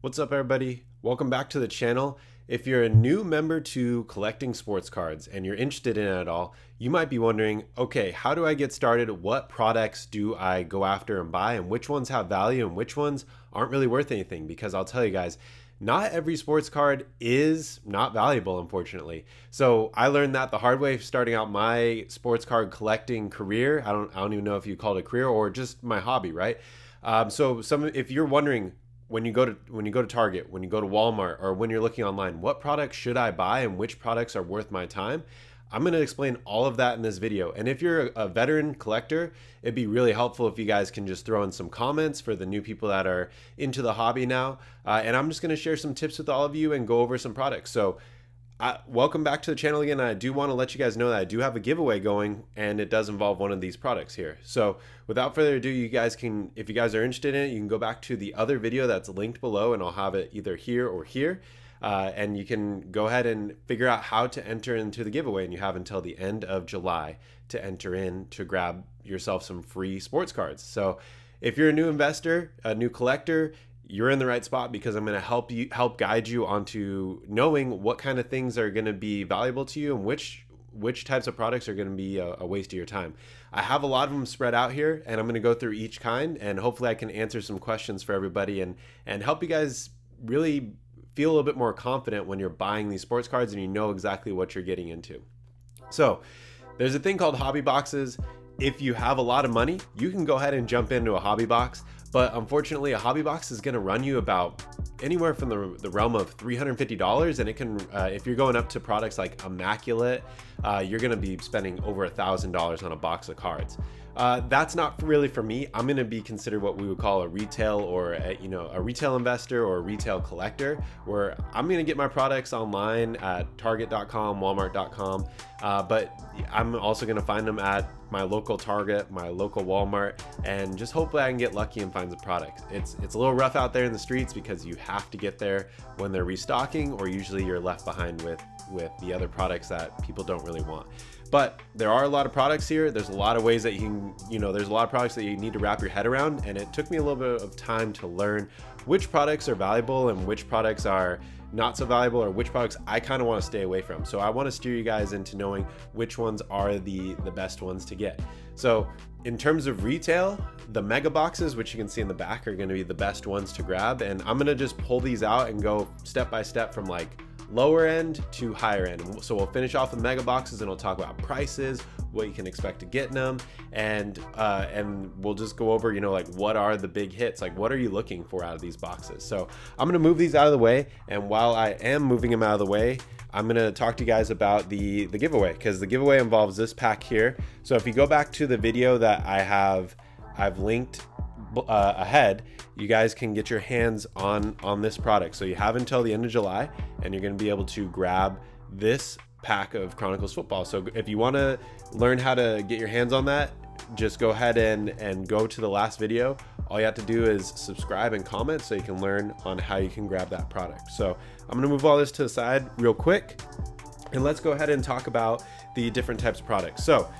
What's up, everybody? Welcome back to the channel. If you're a new member to collecting sports cards and you're interested in it at all, you might be wondering, okay, how do I get started? What products do I go after and buy, and which ones have value and which ones aren't really worth anything? Because I'll tell you guys, not every sports card is not valuable, unfortunately. So I learned that the hard way starting out my sports card collecting career. I don't even know if you call it a career or just my hobby, right? If you're wondering, when you go to Target, when you go to Walmart, or when you're looking online, what products should I buy and which products are worth my time? I'm going to explain all of that in this video. And if you're a veteran collector, it'd be really helpful if you guys can just throw in some comments for the new people that are into the hobby now. And I'm just going to share some tips with all of you and go over some products. So welcome back to the channel again. I do want to let you guys know that I do have a giveaway going, and it does involve one of these products here. So without further ado, you guys can, if you guys are interested in it, you can go back to the other video that's linked below, and I'll have it either here or here. And you can go ahead and figure out how to enter into the giveaway, and you have until the end of July to enter in to grab yourself some free sports cards. So if you're a new investor, a new collector, you're in the right spot, because I'm going to help guide you onto knowing what kind of things are going to be valuable to you and which types of products are going to be a waste of your time. I have a lot of them spread out here, and I'm going to go through each kind, and hopefully I can answer some questions for everybody and help you guys really feel a little bit more confident when you're buying these sports cards and you know exactly what you're getting into. So there's a thing called hobby boxes. If you have a lot of money, you can go ahead and jump into a hobby box. But unfortunately, a hobby box is going to run you about anywhere from the realm of $350, and it can, if you're going up to products like Immaculate, you're going to be spending over $1,000 on a box of cards. That's not really for me. I'm going to be considered what we would call a retail or a retail investor or a retail collector, where I'm going to get my products online at Target.com, Walmart.com, but I'm also going to find them at my local Target, my local Walmart, and just hopefully I can get lucky and find the product. It's a little rough out there in the streets because you have to get there when they're restocking, or usually you're left behind with the other products that people don't really want. But there are a lot of products here. There's a lot of ways that you can, there's a lot of products that you need to wrap your head around, and it took me a little bit of time to learn which products are valuable and which products are not so valuable, or which products I kind of want to stay away from. So I want to steer you guys into knowing which ones are the best ones to get. So in terms of retail, the mega boxes, which you can see in the back, are going to be the best ones to grab. And I'm going to just pull these out and go step by step from like lower end to higher end. So we'll finish off with mega boxes, and we'll talk about prices, what you can expect to get in them, and we'll just go over, like, what are the big hits, like what are you looking for out of these boxes. So I'm gonna move these out of the way, and while I am moving them out of the way, I'm gonna talk to you guys about the giveaway, because the giveaway involves this pack here. So if you go back to the video that I've linked ahead, you guys can get your hands on this product. So you have until the end of July, and you're going to be able to grab this pack of Chronicles football. So if you want to learn how to get your hands on that, just go ahead and go to the last video. All you have to do is subscribe and comment so you can learn on how you can grab that product. So I'm going to move all this to the side real quick, and let's go ahead and talk about the different types of products. So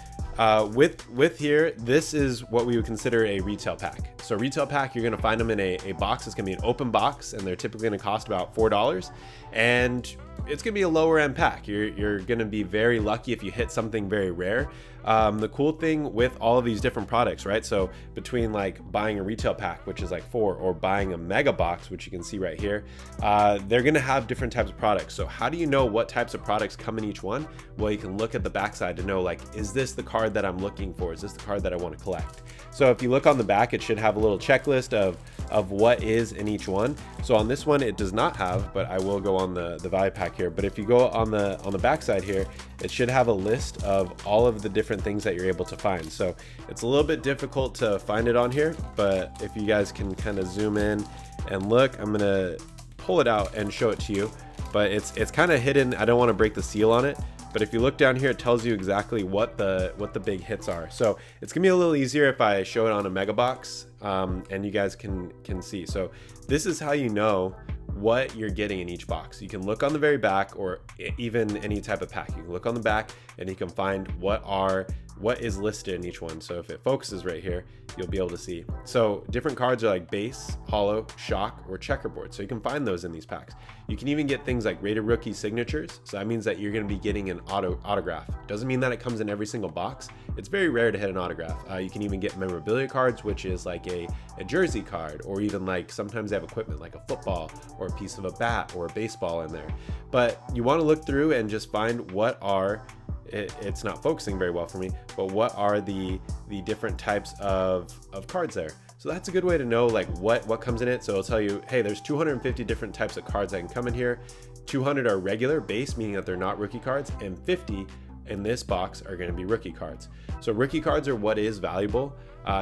with here, this is what we would consider a retail pack. So retail pack, you're going to find them in a box. It's going to be an open box, and they're typically going to cost about $4, and it's going to be a lower end pack. You're going to be very lucky if you hit something very rare. The cool thing with all of these different products, right? So between like buying a retail pack, which is like $4, or buying a mega box, which you can see right here, they're going to have different types of products. So how do you know what types of products come in each one? Well, you can look at the backside to know, like, is this the card that I'm looking for? Is this the card that I want to collect? So if you look on the back, it should have a little checklist of what is in each one. So on this one, it does not have, but I will go on the value pack here. But if you go on the back side here, it should have a list of all of the different things that you're able to find. So it's a little bit difficult to find it on here, but if you guys can kind of zoom in and look, I'm gonna pull it out and show it to you. But it's kind of hidden. I don't want to break the seal on it. But if you look down here, it tells you exactly what the big hits are. So it's gonna be a little easier if I show it on a mega box, and you guys can see. So this is how you know what you're getting in each box. You can look on the very back, or even any type of pack. You can look on the back and you can find what are what is listed in each one. So if it focuses right here, you'll be able to see. So different cards are like base, holo, shock, or checkerboard. So you can find those in these packs. You can even get things like rated rookie signatures. So that means that you're going to be getting an autograph. Doesn't mean that it comes in every single box. It's very rare to hit an autograph. You can even get memorabilia cards, which is like a jersey card, or even like sometimes they have equipment like a football or a piece of a bat or a baseball in there. But you want to look through and just find what are, it's not focusing very well for me, but what are the different types of cards there. So that's a good way to know like what comes in it. So it'll tell you, hey, there's 250 different types of cards that can come in here. 200 are regular base, meaning that they're not rookie cards, and 50 in this box are going to be rookie cards. So rookie cards are what is valuable.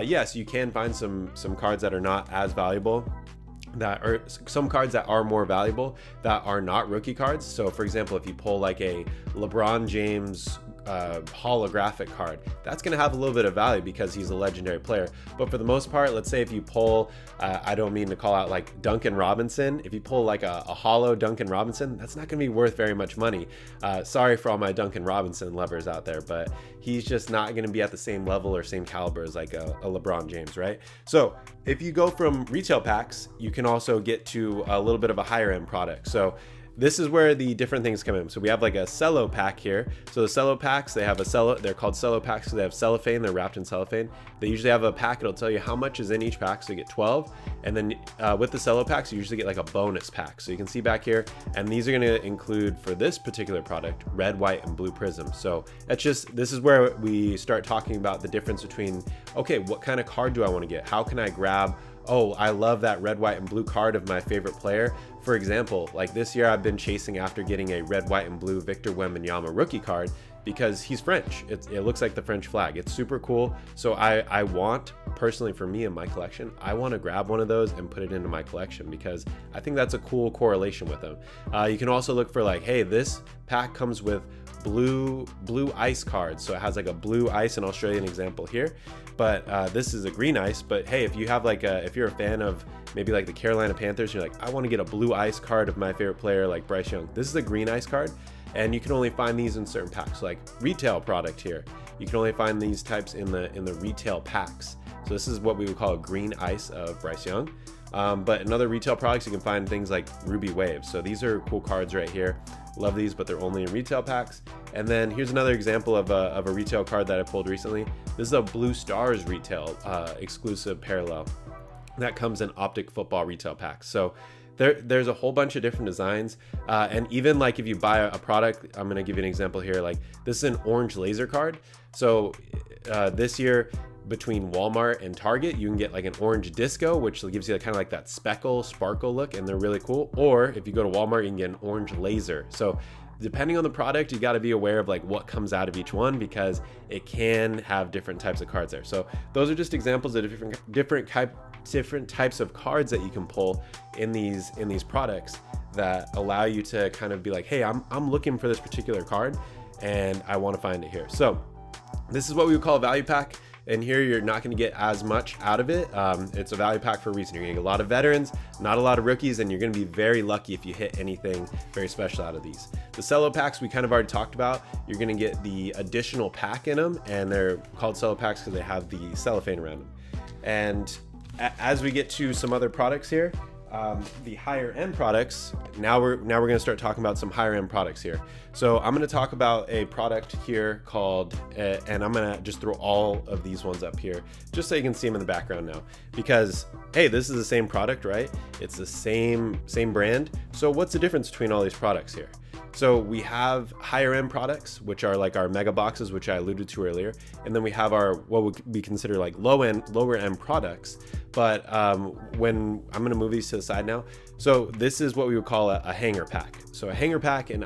Yes, you can find some cards that are not as valuable, that are some cards that are more valuable that are not rookie cards. So for example, if you pull like a LeBron James holographic card, that's going to have a little bit of value because he's a legendary player. But for the most part, let's say if you pull, I don't mean to call out like Duncan Robinson, if you pull like a holo Duncan Robinson, that's not going to be worth very much money. Sorry for all my Duncan Robinson lovers out there, but he's just not going to be at the same level or same caliber as like a LeBron James, right? So if you go from retail packs, you can also get to a little bit of a higher end product. So this is where the different things come in. So we have like a cello pack here. So the cello packs, they have a cello, they're called cello packs because they have cellophane, they're wrapped in cellophane. They usually have a pack, it'll tell you how much is in each pack. So you get 12. And then with the cello packs, you usually get like a bonus pack. So you can see back here, and these are gonna include, for this particular product, red, white, and blue prisms. So that's just, this is where we start talking about the difference between, okay, what kind of card do I wanna get? How can I grab, oh, I love that red, white, and blue card of my favorite player. For example, like this year I've been chasing after getting a red, white, and blue Victor Wembanyama rookie card because he's French. It looks like the French flag. It's super cool. So I want, personally for me in my collection, I want to grab one of those and put it into my collection because I think that's a cool correlation with them. You can also look for like, hey, this pack comes with blue ice cards. So it has like a blue ice, and I'll show you an example here. But this is a green ice. But hey, if you have like if you're a fan of maybe like the Carolina Panthers, you're like, I want to get a blue ice card of my favorite player like Bryce Young. This is a green ice card, and you can only find these in certain packs. Like retail product here, you can only find these types in the retail packs. So this is what we would call a green ice of Bryce Young. But in other retail products, you can find things like Ruby Waves. So these are cool cards right here. Love these, but they're only in retail packs. And then here's another example of a retail card that I pulled recently. This is a Blue Stars retail exclusive parallel that comes in Optic Football retail packs. So there's a whole bunch of different designs. And even like if you buy a product, I'm gonna give you an example here. Like this is an orange laser card. So this year, between Walmart and Target, you can get like an orange disco, which gives you kind of like that sparkle look, and they're really cool. Or if you go to Walmart, you can get an orange laser. So depending on the product, you got to be aware of like what comes out of each one because it can have different types of cards there. So those are just examples of different types of cards that you can pull in these products that allow you to kind of be like, hey, I'm looking for this particular card and I want to find it here. So this is what we would call a value pack. And here you're not going to get as much out of it. It's a value pack for a reason. You're going to get a lot of veterans, not a lot of rookies, and you're going to be very lucky if you hit anything very special out of these. The cello packs we kind of already talked about. You're going to get the additional pack in them, and they're called cello packs because they have the cellophane around them. And as we get to some other products here, the higher end products, now we're going to start talking about some higher end products here. So I'm going to talk about a product here called, and I'm going to just throw all of these ones up here just so you can see them in the background now, because hey, this is the same product, right? It's the same brand. So what's the difference between all these products here? So we have higher end products, which are like our mega boxes, which I alluded to earlier. And then we have our, what we consider like lower end products. But when I'm going to move these to the side now. So this is what we would call a hanger pack. So a hanger pack, and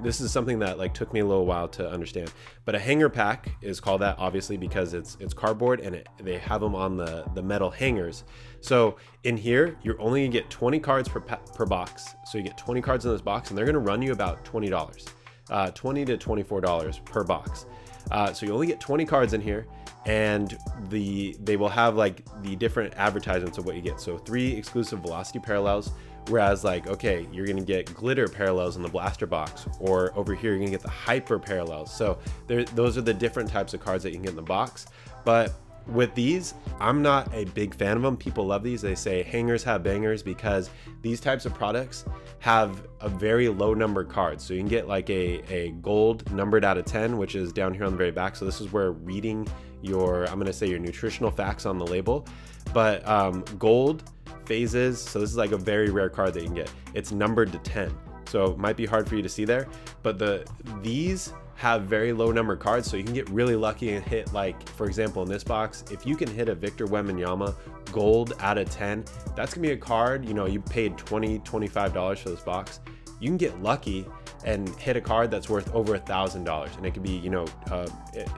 this is something that like took me a little while to understand, but a hanger pack is called that obviously because it's cardboard and they have them on the metal hangers. So in here, you're only gonna get 20 cards per box. So you get 20 cards in this box, and they're gonna run you about $20, $20 to $24 per box. So you only get 20 cards in here, and they will have like the different advertisements of what you get. So 3 exclusive velocity parallels, Whereas like, okay, you're gonna get glitter parallels in the blaster box, or over here, you're gonna get the hyper parallels. So those are the different types of cards that you can get in the box. But with these, I'm not a big fan of them. People love these. They say hangers have bangers because these types of products have a very low number cards. So you can get like a gold numbered out of 10, which is down here on the very back. So this is where reading your, I'm gonna say your nutritional facts on the label. But gold phases, so this is like a very rare card that you can get. It's numbered to 10. So it might be hard for you to see there, but these have very low number cards, so you can get really lucky and hit, like for example in this box, if you can hit a Victor Wembanyama gold out of 10, that's gonna be a card, you know, you paid $20-25 for this box, you can get lucky and hit a card that's worth over $1,000, and it could be, you know,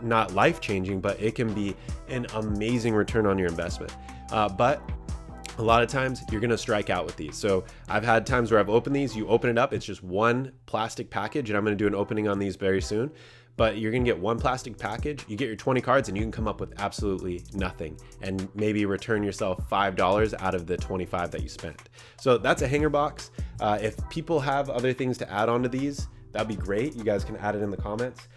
not life-changing, but it can be an amazing return on your investment. But a lot of times you're gonna strike out with these. So I've had times where I've opened these, you open it up, it's just one plastic package, and I'm gonna do an opening on these very soon. But you're gonna get one plastic package, you get your 20 cards, and you can come up with absolutely nothing, and maybe return yourself $5 out of the 25 that you spent. So that's a hanger box. If people have other things to add on to these, that'd be great. You guys can add it in the comments.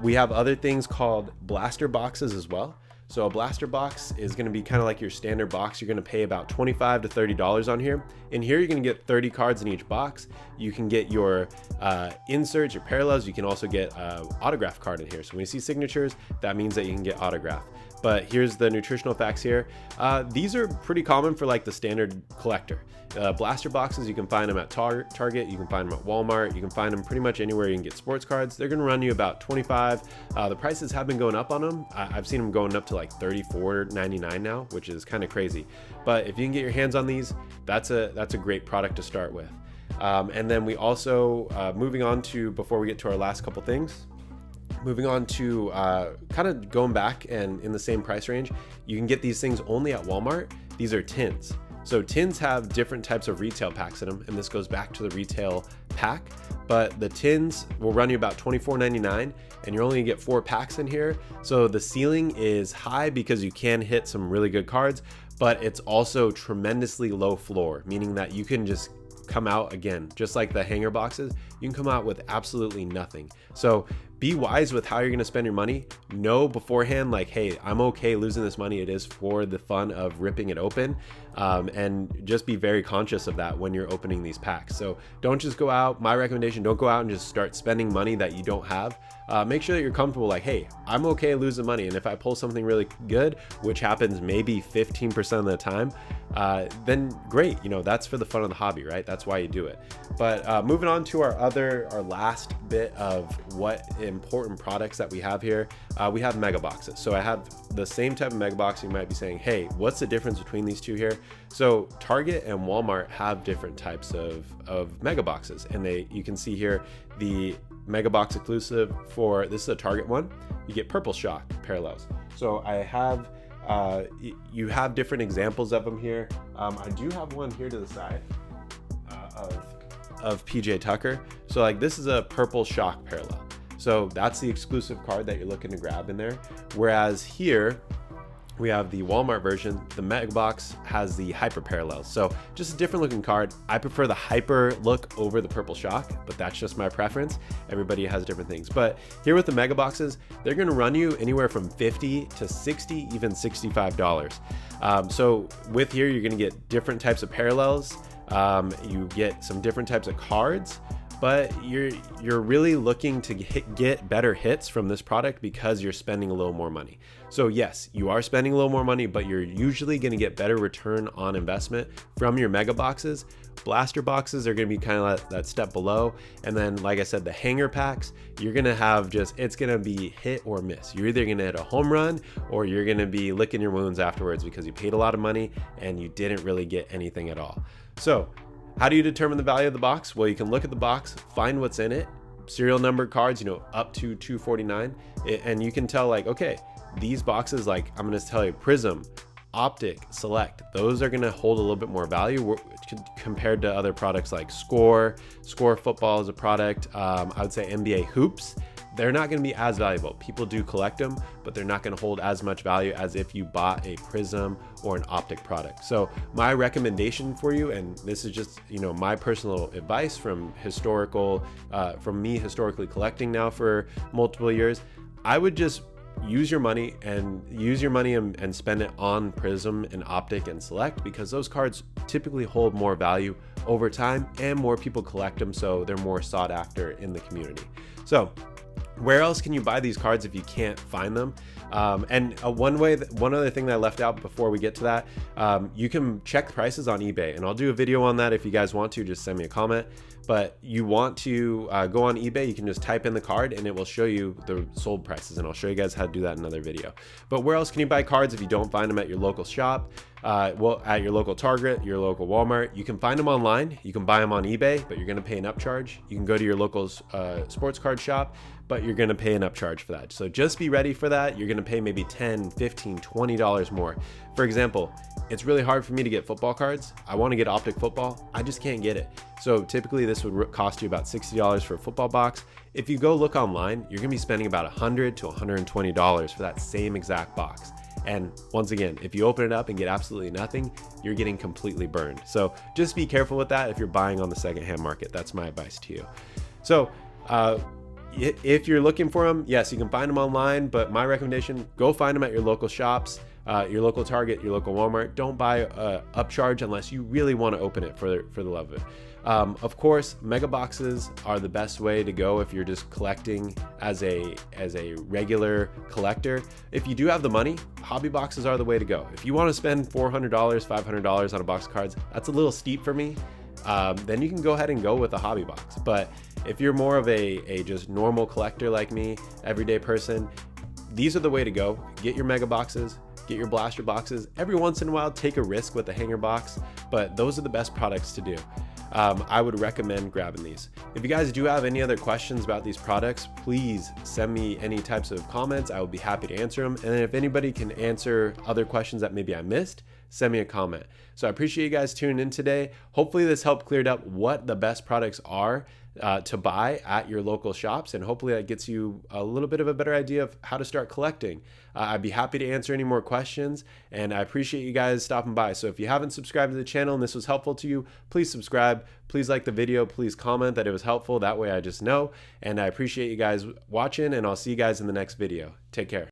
We have other things called blaster boxes as well. So a blaster box is going to be kind of like your standard box. You're going to pay about $25 to $30 on here. In here, you're going to get 30 cards in each box. You can get your inserts, your parallels. You can also get an autograph card in here. So when you see signatures, that means that you can get autograph. But here's the nutritional facts here. These are pretty common for like the standard collector. Blaster boxes, you can find them at Target, you can find them at Walmart, you can find them pretty much anywhere you can get sports cards. They're gonna run you about $25. The prices have been going up on them. I've seen them going up to like $34.99 now, which is kind of crazy. But if you can get your hands on these, that's a great product to start with. And then we also, moving on to, before we get to our last couple things, moving on to kind of going back and in the same price range, you can get these things only at Walmart. These are tins. So tins have different types of retail packs in them, and this goes back to the retail pack, but the tins will run you about $24.99, and you're only gonna get 4 packs in here. So the ceiling is high because you can hit some really good cards, but it's also tremendously low floor, meaning that you can just come out, again, just like the hanger boxes, you can come out with absolutely nothing. So be wise with how you're going to spend your money. Know beforehand, like, hey, I'm okay losing this money. It is for the fun of ripping it open. And just be very conscious of that when you're opening these packs. So don't just go out. My recommendation, don't go out and just start spending money that you don't have. Make sure that you're comfortable, like, hey, I'm okay losing money. And if I pull something really good, which happens maybe 15% of the time, then great. You know, that's for the fun of the hobby, right? That's why you do it. But moving on to our last bit of what important products that we have here, we have mega boxes. So I have the same type of mega box. You might be saying, hey, what's the difference between these two here? So Target and Walmart have different types of mega boxes, and you can see here the mega box exclusive for, this is a Target one, you get purple shock parallels. So I have you have different examples of them here. I do have one here to the side of PJ Tucker. So like, this is a purple shock parallel. So that's the exclusive card that you're looking to grab in there. Whereas here we have the Walmart version. The mega box has the hyper parallels. So just a different looking card. I prefer the hyper look over the purple shock, but that's just my preference. Everybody has different things. But here with the mega boxes, they're gonna run you anywhere from $50 to $60, even $65. So with here, you're gonna get different types of parallels. You get some different types of cards, but you're really looking to get better hits from this product because you're spending a little more money. So yes, you are spending a little more money, but you're usually going to get better return on investment from your mega boxes. Blaster boxes are going to be kind of that step below. And then, like I said, the hanger packs, you're going to have it's going to be hit or miss. You're either going to hit a home run or you're going to be licking your wounds afterwards because you paid a lot of money and you didn't really get anything at all. So how do you determine the value of the box? Well, you can look at the box, find what's in it, serial numbered cards, you know, up to $249, and you can tell, like, okay, these boxes, like I'm gonna tell you, Prism, Optic, Select, those are gonna hold a little bit more value compared to other products like Score Football is a product. I would say NBA Hoops, they're not going to be as valuable. People do collect them, but they're not going to hold as much value as if you bought a prism or an optic product. So my recommendation for you, and this is just, you know, my personal advice from me historically collecting now for multiple years, I would just use your money and spend it on prism and optic and select, because those cards typically hold more value over time and more people collect them, so they're more sought after in the community. So where else can you buy these cards if you can't find them? One other thing that I left out before we get to that, you can check prices on eBay, and I'll do a video on that if you guys want to. Just send me a comment. But you want to go on eBay, you can just type in the card and it will show you the sold prices, and I'll show you guys how to do that in another video. But where else can you buy cards if you don't find them at your local shop? Well, at your local Target, your local Walmart. You can find them online, you can buy them on eBay, but you're gonna pay an upcharge. You can go to your local sports card shop, but you're gonna pay an upcharge for that. So just be ready for that. You're gonna pay maybe $10, $15, $20 more. For example, it's really hard for me to get football cards. I wanna get optic football, I just can't get it. So typically this would cost you about $60 for a football box. If you go look online, you're gonna be spending about $100 to $120 for that same exact box. And once again, if you open it up and get absolutely nothing, you're getting completely burned. So just be careful with that if you're buying on the secondhand market. That's my advice to you. So if you're looking for them, yes, you can find them online, but my recommendation, go find them at your local shops, your local Target, your local Walmart. Don't buy upcharge unless you really want to open it for the love of it. Of course, mega boxes are the best way to go if you're just collecting as a regular collector. If you do have the money, hobby boxes are the way to go. If you want to spend $400, $500 on a box of cards, that's a little steep for me. Then you can go ahead and go with a hobby box. But if you're more of a just normal collector like me, everyday person, these are the way to go. Get your mega boxes, get your blaster boxes. Every once in a while, take a risk with the hanger box, but those are the best products to do. I would recommend grabbing these. If you guys do have any other questions about these products, please send me any types of comments. I would be happy to answer them. And then if anybody can answer other questions that maybe I missed, send me a comment. So I appreciate you guys tuning in today. Hopefully this helped cleared up what the best products are to buy at your local shops, and hopefully that gets you a little bit of a better idea of how to start collecting. I'd be happy to answer any more questions, and I appreciate you guys stopping by. So if you haven't subscribed to the channel and this was helpful to you, please subscribe, please like the video, please comment that it was helpful. That way I just know, and I appreciate you guys watching, and I'll see you guys in the next video. Take care.